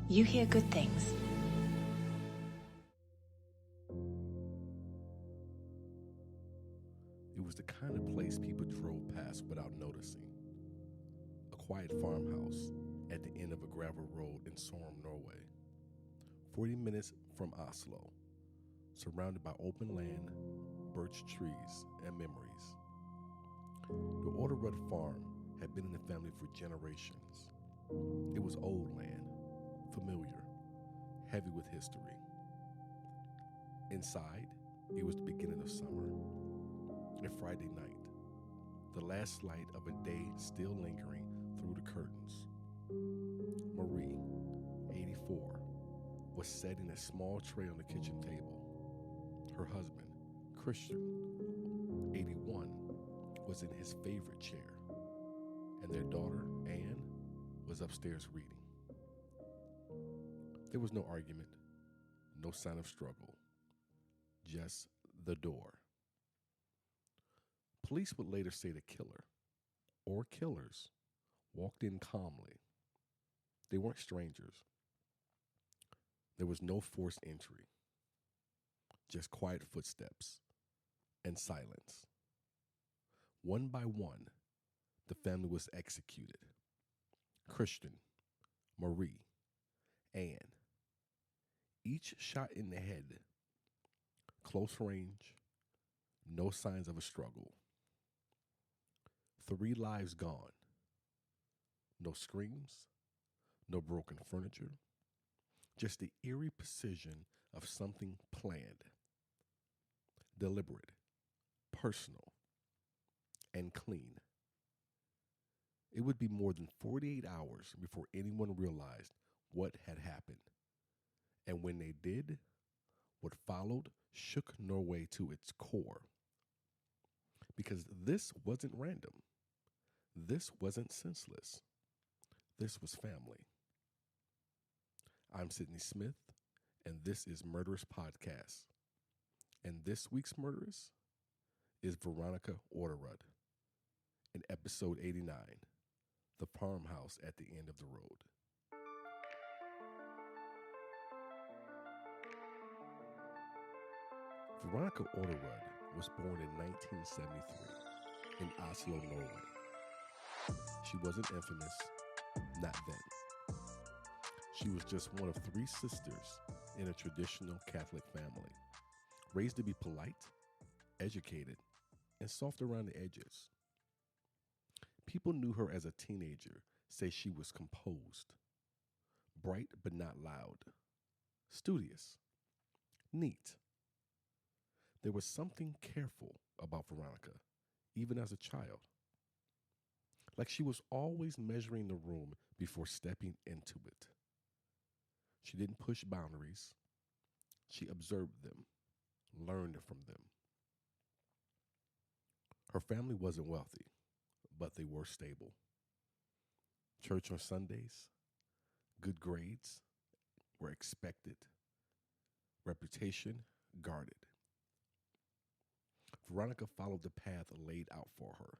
you hear good things. It was the kind of place people drove past without noticing. A quiet farmhouse at the end of a gravel road in Sørum, Norway. 40 minutes from Oslo, surrounded by open land, birch trees, and memories. The Orderud farm had been in the family for generations. It was old land, familiar, heavy with history. Inside, it was the beginning of summer. A Friday night, the last light of a day still lingering through the curtains. Marie, 84, was setting a small tray on the kitchen table. Her husband, Kristian, 81, was in his favorite chair, and their daughter, Anne, was upstairs reading. There was no argument, no sign of struggle, just the door. Police would later say the killer, or killers, walked in calmly. They weren't strangers. There was no forced entry, just quiet footsteps and silence. One by one, the family was executed. Kristian, Marie, Anne, each shot in the head, close range, no signs of a struggle. 3 lives gone. No screams, no broken furniture, just the eerie precision of something planned, deliberate, personal, and clean. It would be more than 48 hours before anyone realized what had happened. And when they did, what followed shook Norway to its core. Because this wasn't random. This wasn't senseless. This was family. I'm Sidney Smith, and this is Murderous Podcast. And this week's murderess is Veronica Orderud in episode 89, The Farmhouse at the End of the Road. Veronica Orderud was born in 1973 in Oslo, Norway. She wasn't infamous, not then. She was just one of 3 sisters in a traditional Catholic family, raised to be polite, educated, and soft around the edges. People knew her as a teenager, say she was composed, bright but not loud, studious, neat. There was something careful about Veronica, even as a child. Like she was always measuring the room before stepping into it. She didn't push boundaries. She observed them, learned from them. Her family wasn't wealthy, but they were stable. Church on Sundays, good grades were expected, reputation guarded. Veronica followed the path laid out for her.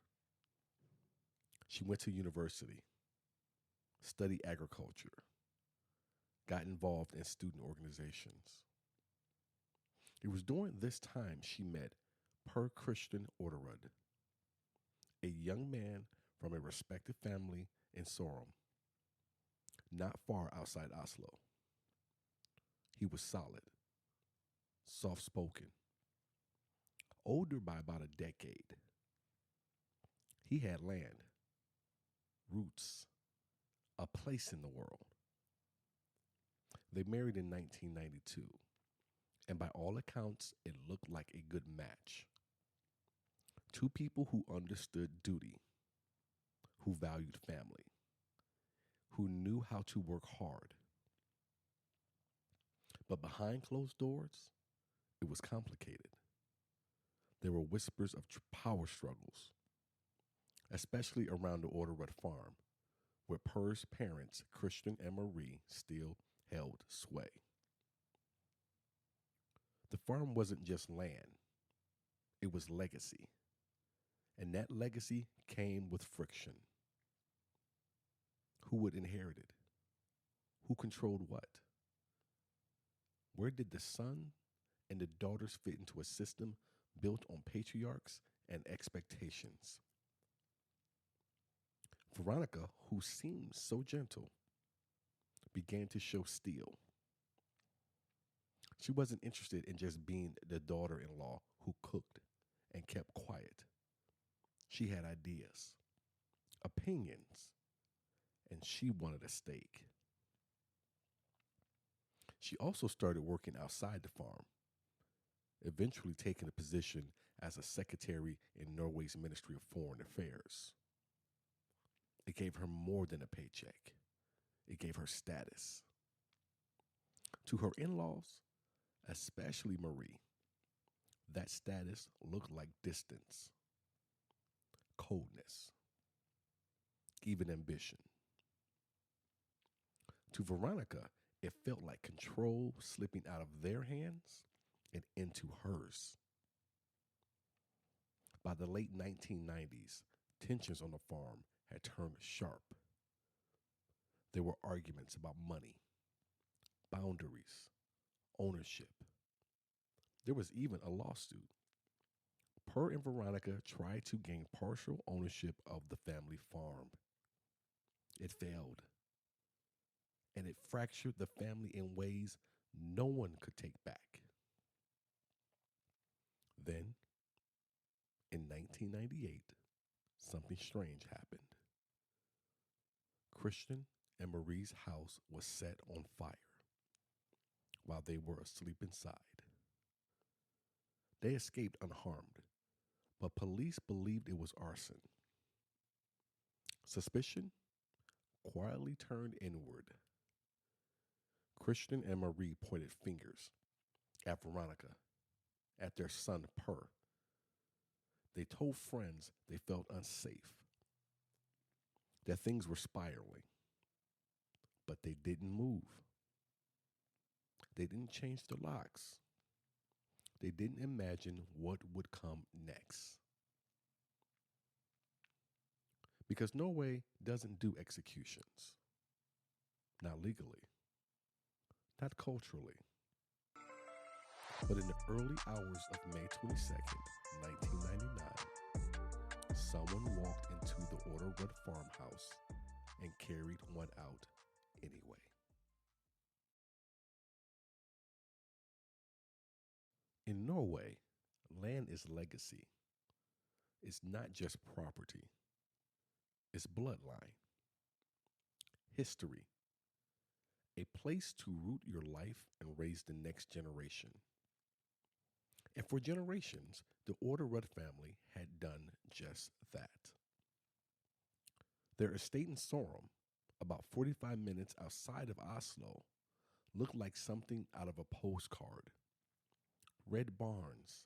She went to university, studied agriculture, got involved in student organizations. It was during this time she met Per Kristian Orderud, a young man from a respected family in Sørum, not far outside Oslo. He was solid, soft-spoken, older by about a decade. He had land, roots, a place in the world. They married in 1992, and by all accounts, it looked like a good match. 2 people who understood duty, who valued family, who knew how to work hard. But behind closed doors, it was complicated. There were whispers of power struggles, especially around the Orderud farm, where Per's parents, Kristian and Marie, still held sway. The farm wasn't just land, it was legacy. And that legacy came with friction. Who would inherit it? Who controlled what? Where did the son and the daughters fit into a system built on patriarchs and expectations? Veronica, who seemed so gentle, began to show steel. She wasn't interested in just being the daughter-in-law who cooked and kept quiet. She had ideas, opinions, and she wanted a stake. She also started working outside the farm, eventually taking a position as a secretary in Norway's Ministry of Foreign Affairs. It gave her more than a paycheck. It gave her status. To her in-laws, especially Marie, that status looked like distance, coldness, even ambition. To Veronica, it felt like control slipping out of their hands and into hers. By the late 1990s, tensions on the farm had turned sharp. There were arguments about money, boundaries, ownership. There was even a lawsuit. Per and Veronica tried to gain partial ownership of the family farm. It failed, and it fractured the family in ways no one could take back. Then, in 1998, something strange happened. Kristian and Marie's house was set on fire while they were asleep inside. They escaped unharmed, but police believed it was arson. Suspicion quietly turned inward. Kristian and Marie pointed fingers at Veronica, at their son Per. They told friends they felt unsafe, that things were spiraling, but they didn't move. They didn't change the locks. They didn't imagine what would come next. Because Norway doesn't do executions. Not legally. Not culturally. But in the early hours of May 22nd, 1999, someone walked into the Orderud farmhouse and carried one out anyway. In Norway, land is legacy. It's not just property. It's bloodline, history, a place to root your life and raise the next generation. And for generations, the Orderud family had done just that. Their estate in Sørum, about 45 minutes outside of Oslo, looked like something out of a postcard. Red barns,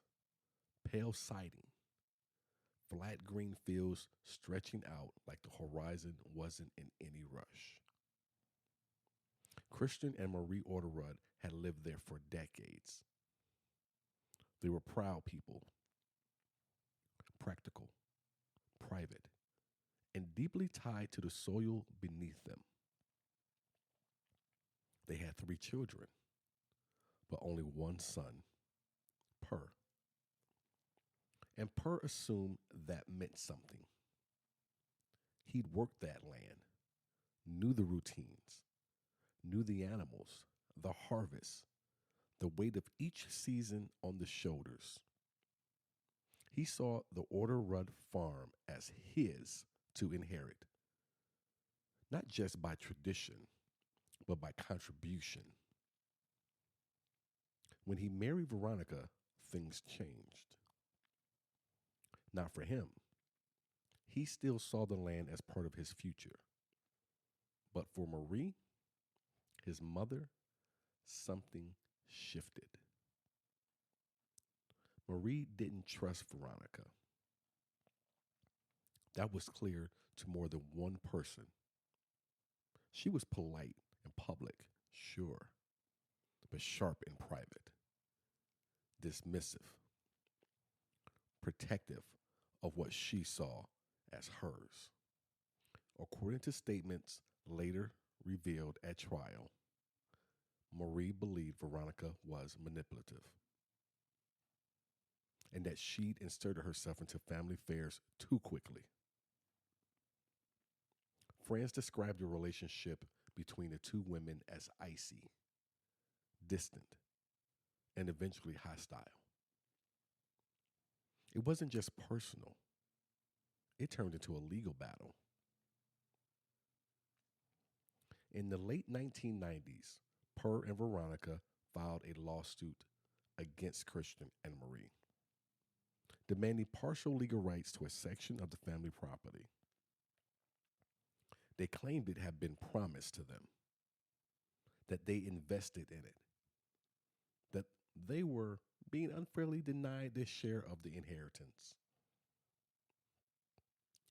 pale siding, flat green fields stretching out like the horizon wasn't in any rush. Kristian and Marie Orderud had lived there for decades. They were proud people, practical, private, and deeply tied to the soil beneath them. They had 3 children, but only one son, Per. And Per assumed that meant something. He'd worked that land, knew the routines, knew the animals, the harvest, the weight of each season on the shoulders. He saw the Orderud farm as his to inherit, not just by tradition, but by contribution. When he married Veronica, things changed. Not for him. He still saw the land as part of his future. But for Marie, his mother, something shifted. Marie didn't trust Veronica. That was clear to more than one person. She was polite in public, sure, but sharp in private, dismissive, protective of what she saw as hers. According to statements later revealed at trial, Marie believed Veronica was manipulative and that she'd inserted herself into family affairs too quickly. Friends described the relationship between the two women as icy, distant, and eventually hostile. It wasn't just personal, it turned into a legal battle. In the late 1990s, Per and Veronica filed a lawsuit against Kristian and Marie, demanding partial legal rights to a section of the family property. They claimed it had been promised to them, that they invested in it, that they were being unfairly denied their share of the inheritance.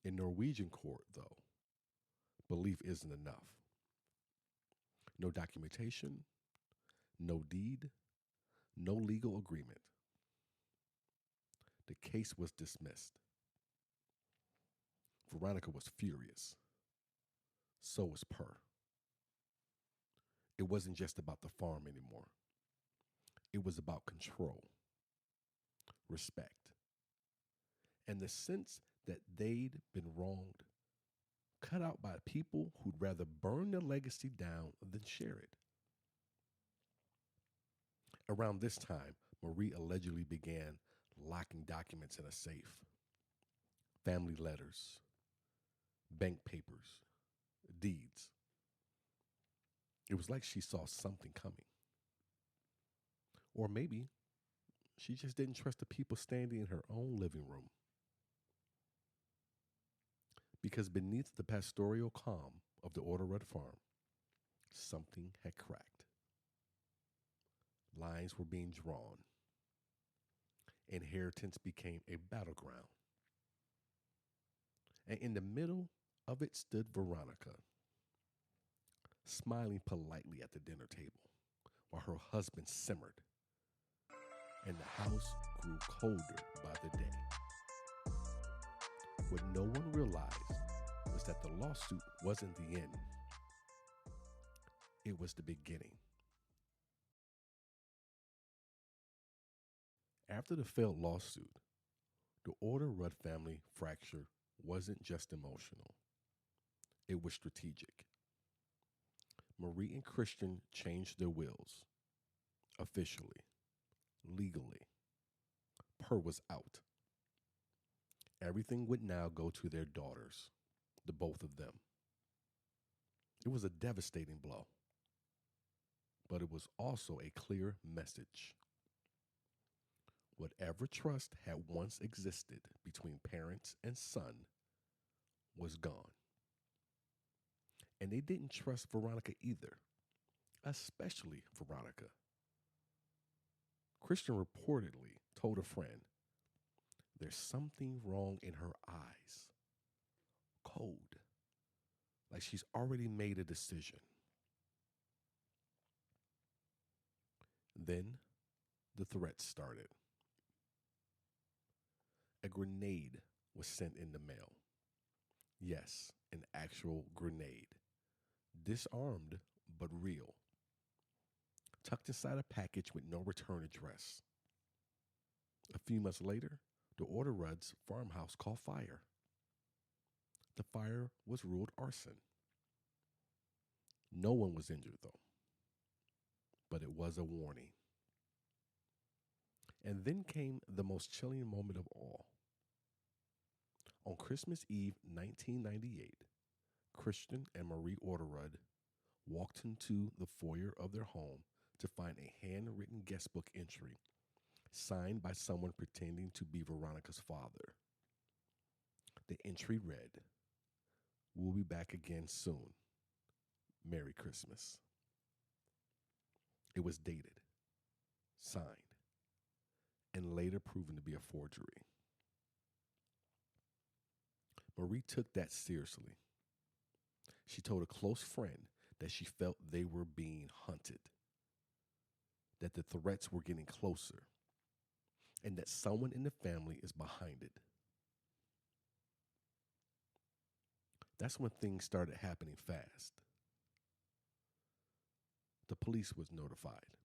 In Norwegian court, though, belief isn't enough. No documentation, no deed, no legal agreement. The case was dismissed. Veronica was furious. So was Per. It wasn't just about the farm anymore. It was about control, respect, and the sense that they'd been wronged, cut out by people who'd rather burn their legacy down than share it. Around this time, Marie allegedly began locking documents in a safe. Family letters, bank papers, deeds. It was like she saw something coming. Or maybe she just didn't trust the people standing in her own living room. Because beneath the pastoral calm of the Orderud farm, something had cracked. Lines were being drawn. Inheritance became a battleground. And in the middle of it stood Veronica, smiling politely at the dinner table while her husband simmered, and the house grew colder by the day. What no one realized was that the lawsuit wasn't the end. It was the beginning. After the failed lawsuit, the Orderud family fracture wasn't just emotional. It was strategic. Marie and Kristian changed their wills, officially, legally. Per was out. Everything would now go to their daughters, the both of them. It was a devastating blow, but it was also a clear message. Whatever trust had once existed between parents and son was gone. And they didn't trust Veronica either, especially Veronica. Kristian reportedly told a friend, "There's something wrong in her eyes. Cold. Like she's already made a decision." Then the threats started. A grenade was sent in the mail. Yes, an actual grenade. Disarmed, but real. Tucked inside a package with no return address. A few months later, the Orderud's farmhouse caught fire. The fire was ruled arson. No one was injured, though. But it was a warning. And then came the most chilling moment of all. On Christmas Eve 1998, Kristian and Marie Orderud walked into the foyer of their home to find a handwritten guestbook entry signed by someone pretending to be Veronica's father. The entry read, "We'll be back again soon. Merry Christmas." It was dated, signed, and later proven to be a forgery. Marie took that seriously. She told a close friend that she felt they were being hunted, that the threats were getting closer, and that someone in the family is behind it. That's when things started happening fast. the police was notified.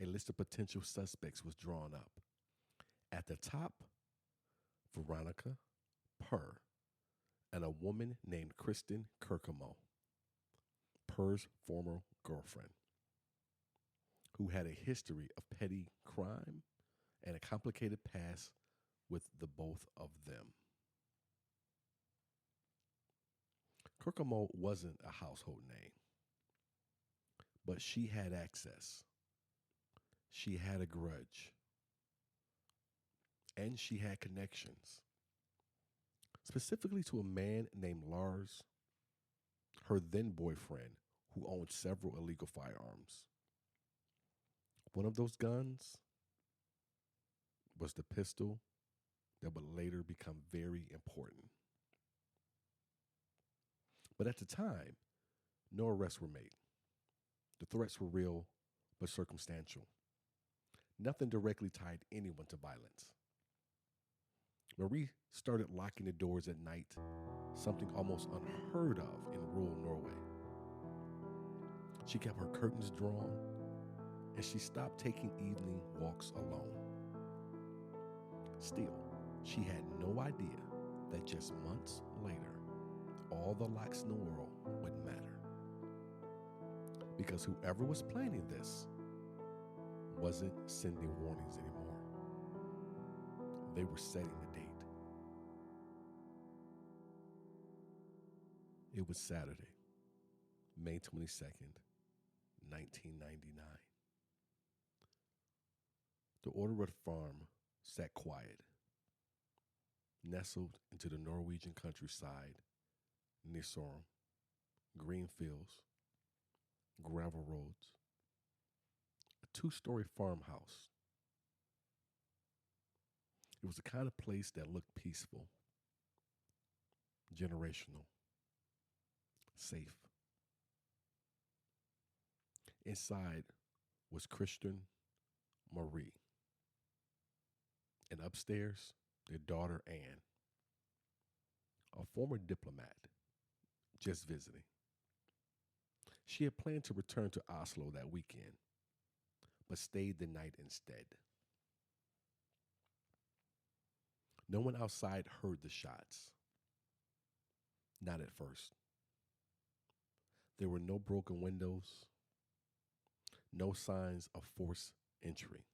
A list of potential suspects was drawn up. At the top, Veronica Per and a woman named Kristin Kirkemo, Per's former girlfriend, who had a history of petty crime and a complicated past with the both of them. Kirkemo wasn't a household name, but she had access. She had a grudge. And she had connections, specifically to a man named Lars, her then boyfriend, who owned several illegal firearms. One of those guns was the pistol that would later become very important. But at the time, no arrests were made. The threats were real, but circumstantial. Nothing directly tied anyone to violence. Marie started locking the doors at night, something almost unheard of in rural Norway. She kept her curtains drawn, and she stopped taking evening walks alone. Still, she had no idea that just months later, all the locks in the world would matter. Because whoever was planning this wasn't sending warnings anymore. They were setting the date. It was Saturday, May 22nd, 1999. The Orderud farm sat quiet, nestled into the Norwegian countryside near Sørum. Green fields, gravel roads, a 2-story farmhouse. It was the kind of place that looked peaceful, generational, safe. Inside was Kristian, Marie, and upstairs, their daughter Anne, a former diplomat, just visiting. She had planned to return to Oslo that weekend, but stayed the night instead. No one outside heard the shots. Not at first. There were no broken windows, no signs of forced entry.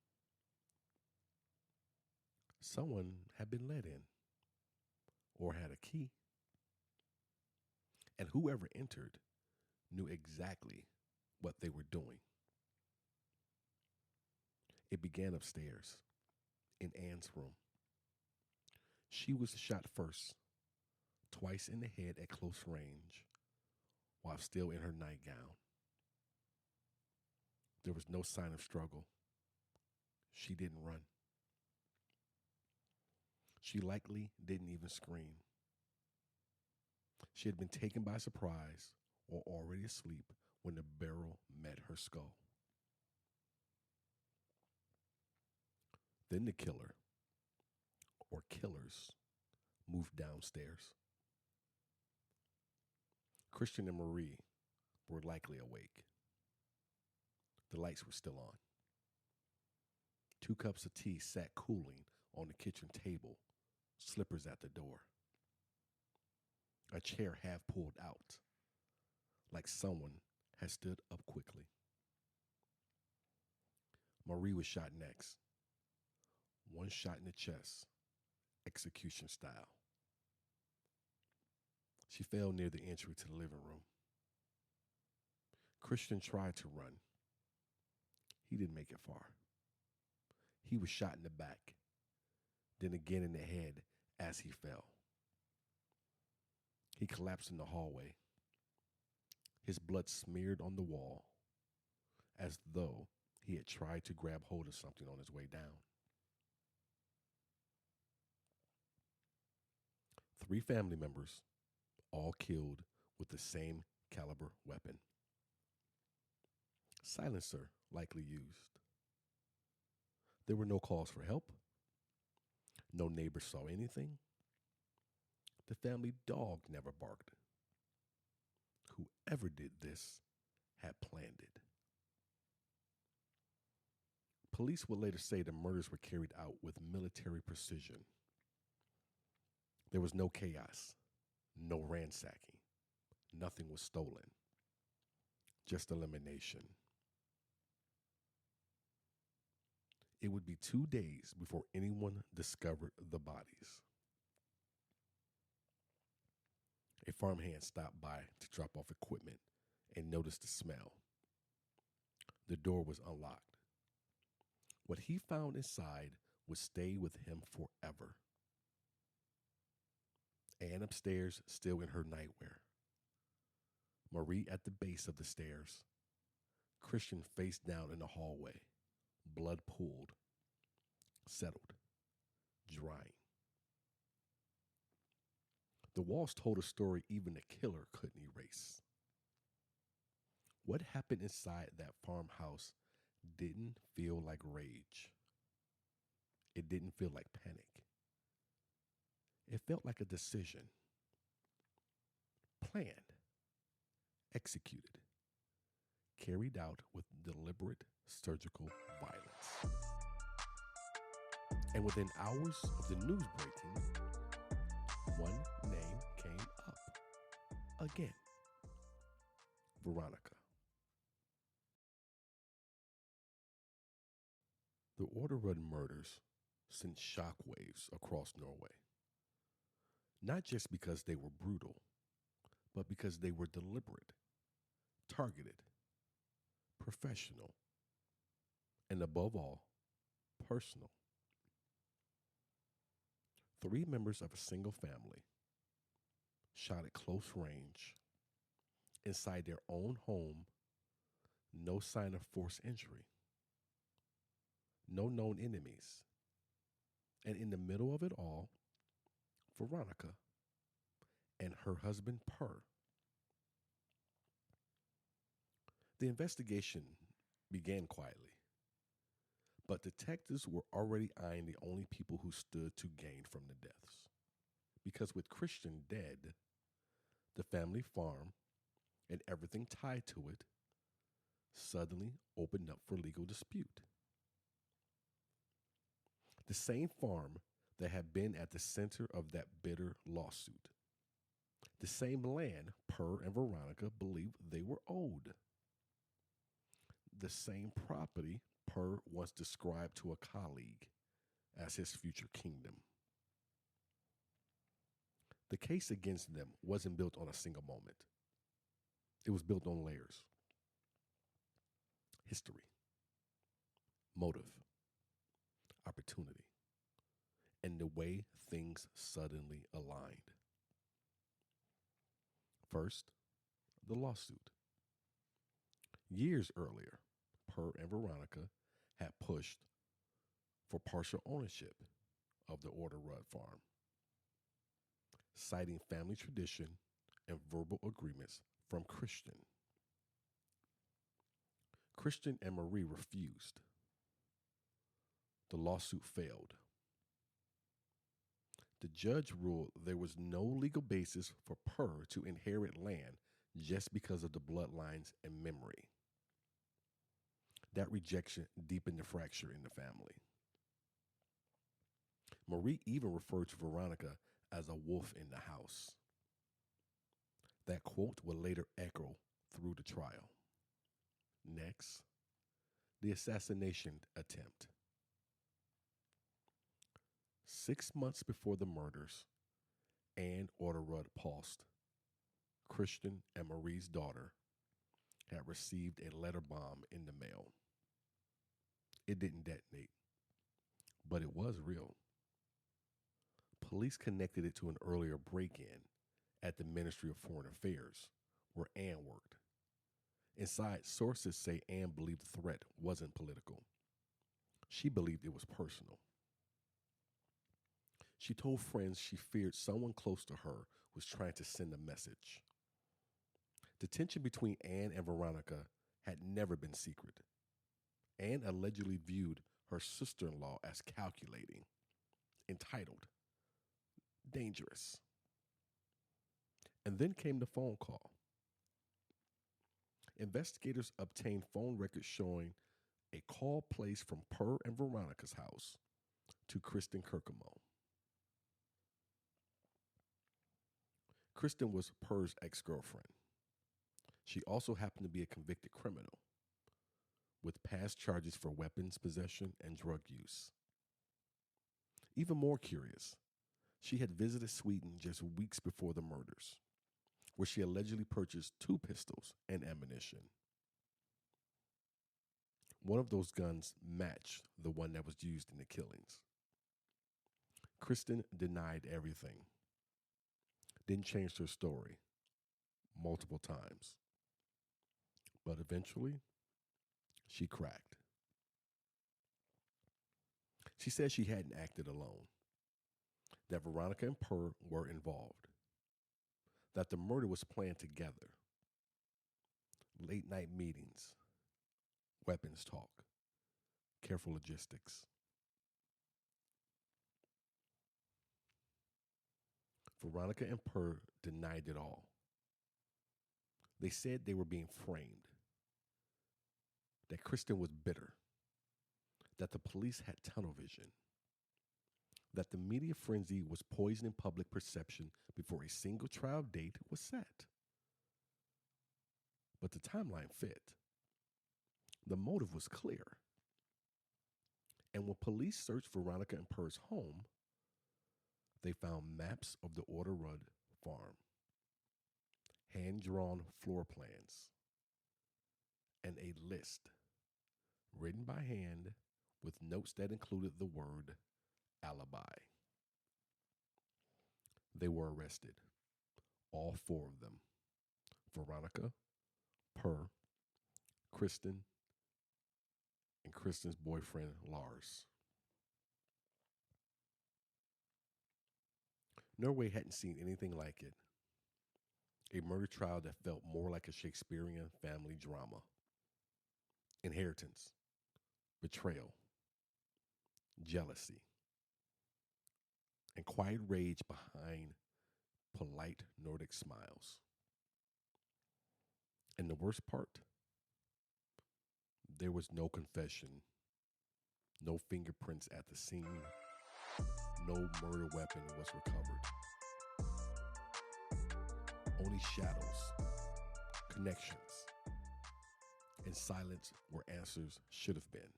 Someone had been let in or had a key. And whoever entered knew exactly what they were doing. It began upstairs in Anne's room. She was shot first, twice in the head at close range, while still in her nightgown. There was no sign of struggle. She didn't run. She likely didn't even scream. She had been taken by surprise or already asleep when the barrel met her skull. Then the killer, or killers, moved downstairs. Kristian and Marie were likely awake. The lights were still on. 2 cups of tea sat cooling on the kitchen table, slippers at the door. A chair half pulled out, like someone had stood up quickly. Marie was shot next. 1 shot in the chest, execution style. She fell near the entry to the living room. Kristian tried to run. He didn't make it far. He was shot in the back, then again in the head as he fell. He collapsed in the hallway. His blood smeared on the wall, as though he had tried to grab hold of something on his way down. 3 family members, all killed with the same caliber weapon. Silencer likely used. There were no calls for help. No neighbors saw anything. The family dog never barked. Whoever did this had planned it. Police would later say the murders were carried out with military precision. There was no chaos, no ransacking, nothing was stolen, just elimination. It would be 2 days before anyone discovered the bodies. A farmhand stopped by to drop off equipment and noticed the smell. The door was unlocked. What he found inside would stay with him forever. Anne upstairs, still in her nightwear. Marie at the base of the stairs. Kristian face down in the hallway, blood pooled, settled, drying. The walls told a story even the killer couldn't erase. What happened inside that farmhouse didn't feel like rage. It didn't feel like panic. It felt like a decision. Planned, executed, carried out with deliberate surgical violence. And within hours of the news breaking, one name came up again. Veronica. The Orderud murders sent shockwaves across Norway. Not just because they were brutal, but because they were deliberate, targeted, professional, and above all, personal. 3 members of a single family shot at close range inside their own home, no sign of forced injury, no known enemies, and in the middle of it all, Veronica and her husband Per. The investigation began quietly, but detectives were already eyeing the only people who stood to gain from the deaths. Because with Kristian dead, the family farm and everything tied to it suddenly opened up for legal dispute. The same farm that had been at the center of that bitter lawsuit. The same land Per and Veronica believed they were owed. The same property Per once described to a colleague as his future kingdom. The case against them wasn't built on a single moment. It was built on layers. History, motive, opportunity, and the way things suddenly aligned. First, the lawsuit. Years earlier, Per and Veronica had pushed for partial ownership of the Orderud farm, citing family tradition and verbal agreements from Kristian. Kristian and Marie refused. The lawsuit failed. The judge ruled there was no legal basis for Per to inherit land just because of the bloodlines and memory. That rejection deepened the fracture in the family. Marie even referred to Veronica as a wolf in the house. That quote would later echo through the trial. Next, the assassination attempt. 6 months before the murders, Anne Orderud Paust, Kristian and Marie's daughter, had received a letter bomb in the mail. It didn't detonate, but it was real. Police connected it to an earlier break-in at the Ministry of Foreign Affairs, where Anne worked. Inside, sources say Anne believed the threat wasn't political. She believed it was personal. She told friends she feared someone close to her was trying to send a message. The tension between Anne and Veronica had never been secret. Anne allegedly viewed her sister-in-law as calculating, entitled, dangerous. And then came the phone call. Investigators obtained phone records showing a call placed from Per and Veronica's house to Kristin Kirkemo. Kristin was Per's ex-girlfriend. She also happened to be a convicted criminal with past charges for weapons possession and drug use. Even more curious, she had visited Sweden just weeks before the murders, where she allegedly purchased 2 pistols and ammunition. One of those guns matched the one that was used in the killings. Kristin denied everything, then changed her story multiple times. But eventually, she cracked. She said she hadn't acted alone, that Veronica and Per were involved, that the murder was planned together. Late night meetings, weapons talk, careful logistics. Veronica and Per denied it all. They said they were being framed, that Kristin was bitter, that the police had tunnel vision, that the media frenzy was poisoning public perception before a single trial date was set. But the timeline fit. The motive was clear. And when police searched Veronica and Per's home, they found maps of the Orderud farm, hand-drawn floor plans, and a list written by hand with notes that included the word alibi. They were arrested, all 4 of them: Veronica, Per, Kristin, and Kristin's boyfriend, Lars. Norway hadn't seen anything like it. A murder trial that felt more like a Shakespearean family drama. Inheritance, betrayal, jealousy, and quiet rage behind polite Nordic smiles. And the worst part, there was no confession, no fingerprints at the scene, no murder weapon was recovered. Only shadows, connections, and silence where answers should have been.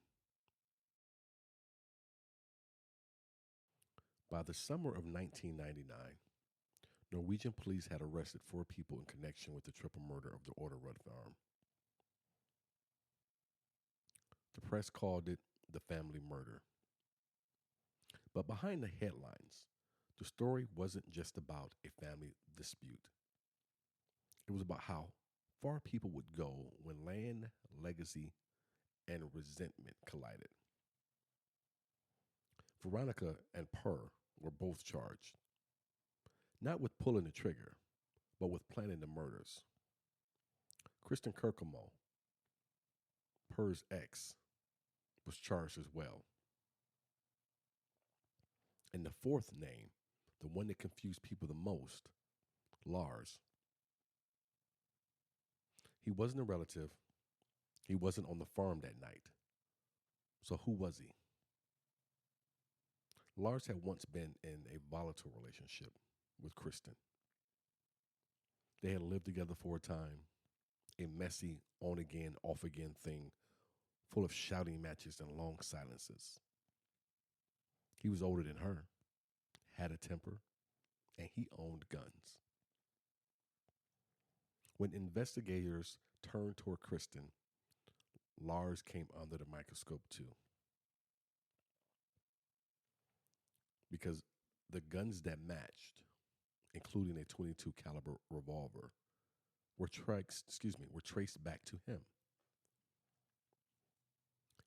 By the summer of 1999, Norwegian police had arrested 4 people in connection with the triple murder of the Orderud farm. The press called it the family murder. But behind the headlines, the story wasn't just about a family dispute. It was about how far people would go when land, legacy, and resentment collided. Veronica and Per were both charged, not with pulling the trigger, but with planning the murders. Kristin Kirkemo, Per's ex, was charged as well. And the 4th name, the one that confused people the most, Lars. He wasn't a relative. He wasn't on the farm that night. So who was he? Lars had once been in a volatile relationship with Kristin. They had lived together for a time, a messy on-again, off-again thing, full of shouting matches and long silences. He was older than her, had a temper, and he owned guns. When investigators turned toward Kristin, Lars came under the microscope too. Because the guns that matched, including a .22 caliber revolver, were traced back to him.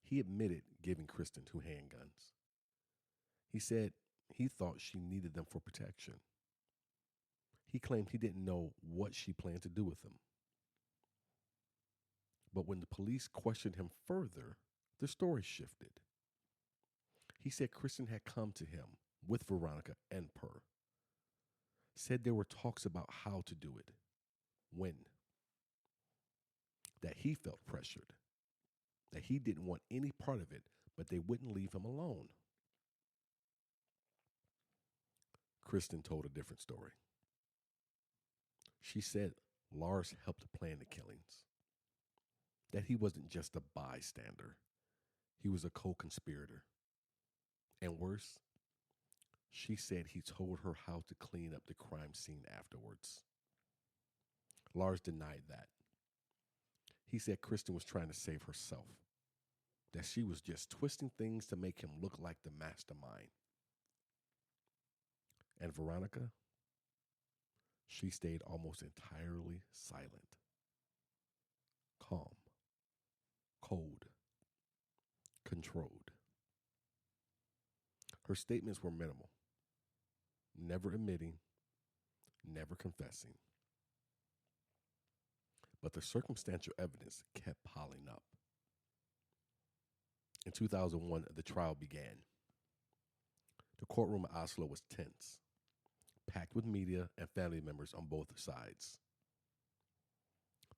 He admitted giving Kristin 2 handguns. He said he thought she needed them for protection. He claimed he didn't know what she planned to do with them. But when the police questioned him further, the story shifted. He said Kristin had come to him with Veronica and Per. Said there were talks about how to do it, when. that he felt pressured, that he didn't want any part of it, but they wouldn't leave him alone. Kristin told a different story. She said Lars helped plan the killings, that he wasn't just a bystander, he was a co-conspirator. And worse, she said he told her how to clean up the crime scene afterwards. Lars denied that. He said Kristin was trying to save herself, that she was just twisting things to make him look like the mastermind. And Veronica, she stayed almost entirely silent, calm, cold, controlled. Her statements were minimal, never admitting, never confessing. But the circumstantial evidence kept piling up. In 2001, the trial began. The courtroom in Oslo was tense, packed with media and family members on both sides.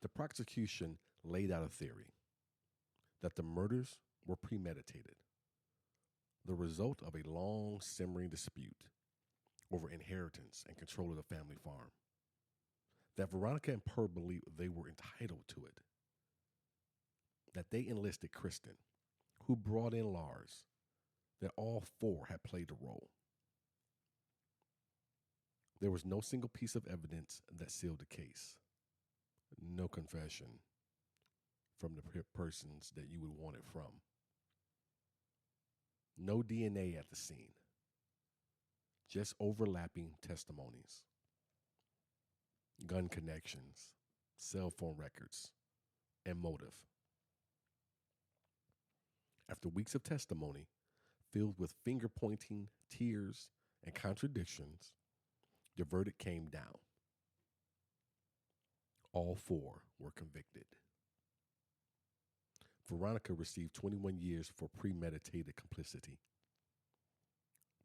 The prosecution laid out a theory that the murders were premeditated, the result of a long simmering dispute over inheritance and control of the family farm, that Veronica and Per believed they were entitled to it, that they enlisted Kristin, who brought in Lars, that all four had played a role. There was no single piece of evidence that sealed the case, no confession from the persons that you would want it from, no DNA at the scene, just overlapping testimonies, gun connections, cell phone records, and motive. After weeks of testimony filled with finger pointing, tears, and contradictions, the verdict came down. All four were convicted. Veronica received 21 years for premeditated complicity.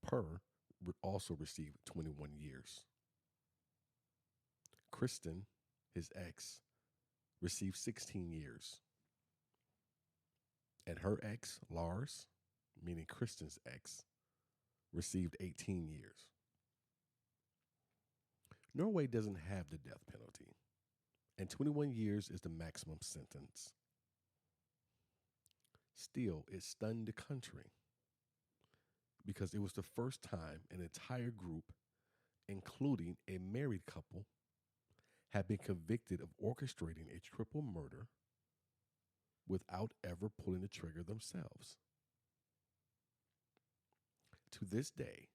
Per also received 21 years. Kristin, his ex, received 16 years. And her ex, Lars, meaning Kristin's ex, received 18 years. Norway doesn't have the death penalty, and 21 years is the maximum sentence. Still, it stunned the country because it was the first time an entire group, including a married couple, had been convicted of orchestrating a triple murder without ever pulling the trigger themselves. To this day,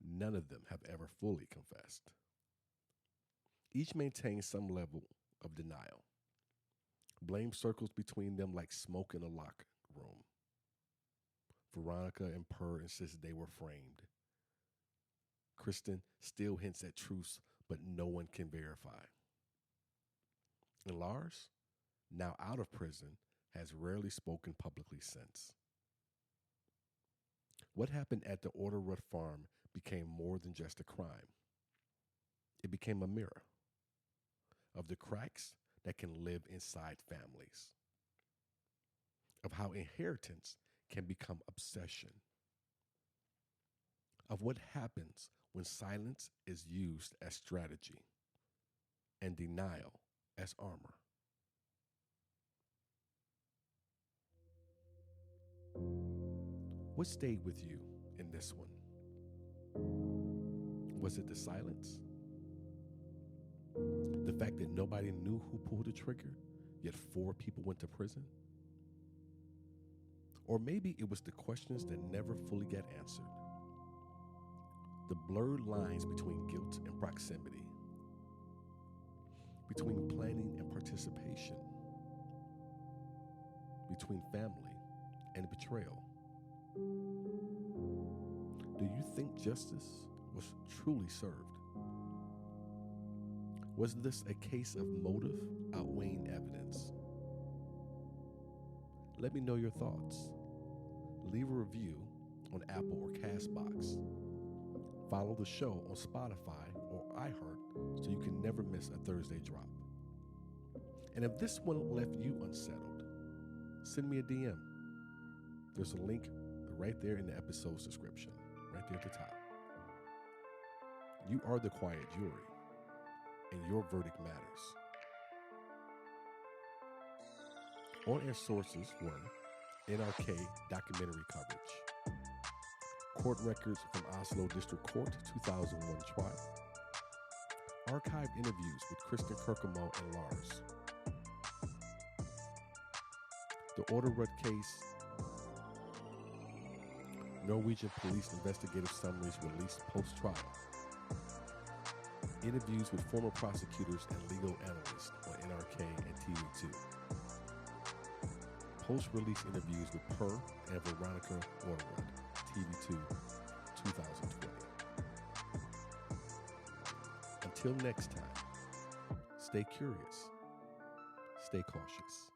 none of them have ever fully confessed. Each maintains some level of denial. Blame circles between them like smoke in a locker room. Veronica and Per insist they were framed. Kristin still hints at truths, but no one can verify. And Lars, now out of prison, has rarely spoken publicly since. What happened at the Orderud farm became more than just a crime. It became a mirror of the cracks that can live inside families, of how inheritance can become obsession, of what happens when silence is used as strategy and denial as armor. What stayed with you in this one? Was it the silence? The fact that nobody knew who pulled the trigger, yet 4 people went to prison? Or maybe it was the questions that never fully got answered. The blurred lines between guilt and proximity, between planning and participation, between family and betrayal. Do you think justice was truly served? Was this a case of motive outweighing evidence? Let me know your thoughts. Leave a review on Apple or Castbox. Follow the show on Spotify or iHeart so you can never miss a Thursday drop. And if this one left you unsettled, send me a DM. There's a link right there in the episode's description, right there at the top. You are the quiet jury, and your verdict matters. On-air sources were NRK documentary coverage, court records from Oslo District Court 2001 trial, archived interviews with Kristin and Lars, the Orderud case, Norwegian police investigative summaries released post-trial, interviews with former prosecutors and legal analysts on NRK and TV2, post-release interviews with Per and Veronica Orderud, TV2, 2020. Until next time, stay curious, stay cautious.